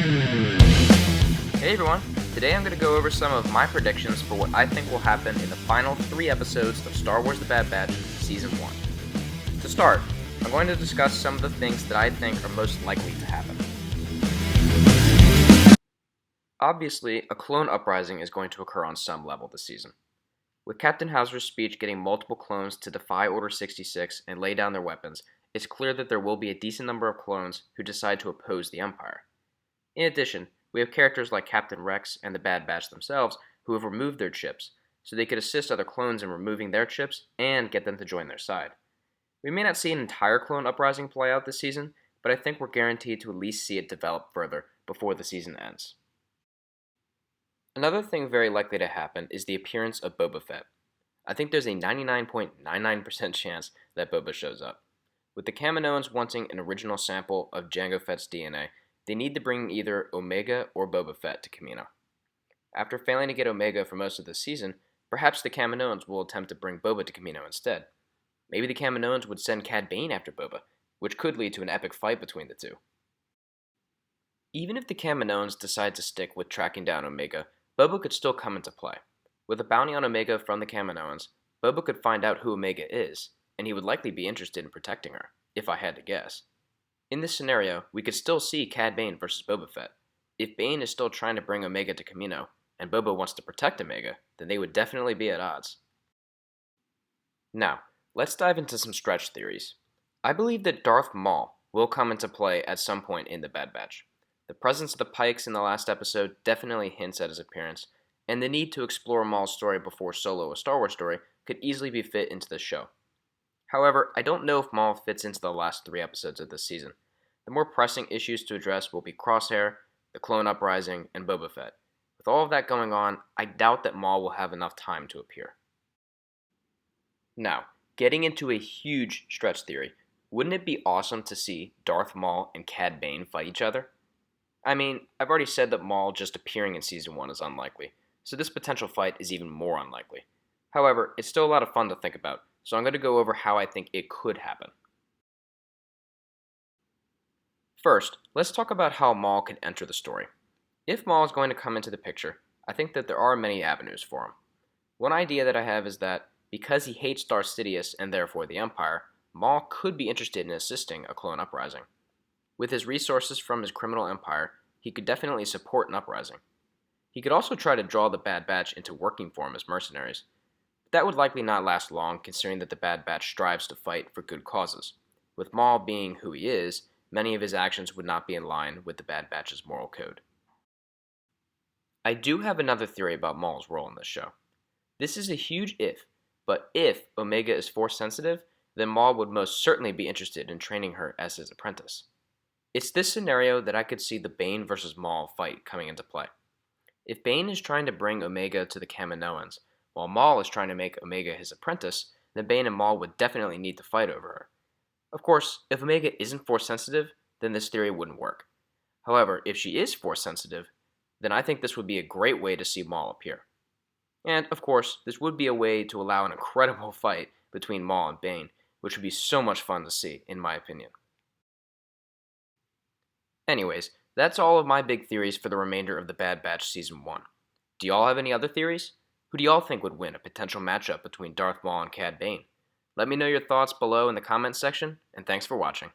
Hey everyone, today I'm going to go over some of my predictions for what I think will happen in the final 3 episodes of Star Wars The Bad Batch Season 1. To start, I'm going to discuss some of the things that I think are most likely to happen. Obviously, a clone uprising is going to occur on some level this season. With Captain Hauser's speech getting multiple clones to defy Order 66 and lay down their weapons, it's clear that there will be a decent number of clones who decide to oppose the Empire. In addition, we have characters like Captain Rex and the Bad Batch themselves who have removed their chips, so they could assist other clones in removing their chips and get them to join their side. We may not see an entire clone uprising play out this season, but I think we're guaranteed to at least see it develop further before the season ends. Another thing very likely to happen is the appearance of Boba Fett. I think there's a 99.99% chance that Boba shows up. With the Kaminoans wanting an original sample of Jango Fett's DNA, they need to bring either Omega or Boba Fett to Kamino. After failing to get Omega for most of the season, perhaps the Kaminoans will attempt to bring Boba to Kamino instead. Maybe the Kaminoans would send Cad Bane after Boba, which could lead to an epic fight between the two. Even if the Kaminoans decide to stick with tracking down Omega, Boba could still come into play. With a bounty on Omega from the Kaminoans, Boba could find out who Omega is, and he would likely be interested in protecting her, if I had to guess. In this scenario, we could still see Cad Bane versus Boba Fett. If Bane is still trying to bring Omega to Kamino, and Boba wants to protect Omega, then they would definitely be at odds. Now, let's dive into some stretch theories. I believe that Darth Maul will come into play at some point in the Bad Batch. The presence of the Pikes in the last episode definitely hints at his appearance, and the need to explore Maul's story before Solo: A Star Wars Story could easily be fit into the show. However, I don't know if Maul fits into the last 3 episodes of this season. The more pressing issues to address will be Crosshair, the Clone Uprising, and Boba Fett. With all of that going on, I doubt that Maul will have enough time to appear. Now, getting into a huge stretch theory, wouldn't it be awesome to see Darth Maul and Cad Bane fight each other? I mean, I've already said that Maul just appearing in Season 1 is unlikely, so this potential fight is even more unlikely. However, it's still a lot of fun to think about, so I'm going to go over how I think it could happen. First, let's talk about how Maul could enter the story. If Maul is going to come into the picture, I think that there are many avenues for him. One idea that I have is that, because he hates Darth Sidious and therefore the Empire, Maul could be interested in assisting a clone uprising. With his resources from his criminal empire, he could definitely support an uprising. He could also try to draw the Bad Batch into working for him as mercenaries. That would likely not last long, considering that the Bad Batch strives to fight for good causes. With Maul being who he is, many of his actions would not be in line with the Bad Batch's moral code. I do have another theory about Maul's role in this show. This is a huge if, but if Omega is Force-sensitive, then Maul would most certainly be interested in training her as his apprentice. It's this scenario that I could see the Bane versus Maul fight coming into play. If Bane is trying to bring Omega to the Kaminoans, while Maul is trying to make Omega his apprentice, then Bane and Maul would definitely need to fight over her. Of course, if Omega isn't Force-sensitive, then this theory wouldn't work. However, if she is Force-sensitive, then I think this would be a great way to see Maul appear. And, of course, this would be a way to allow an incredible fight between Maul and Bane, which would be so much fun to see, in my opinion. Anyways, that's all of my big theories for the remainder of the Bad Batch Season 1. Do y'all have any other theories? Who do y'all think would win a potential matchup between Darth Maul and Cad Bane? Let me know your thoughts below in the comments section, and thanks for watching.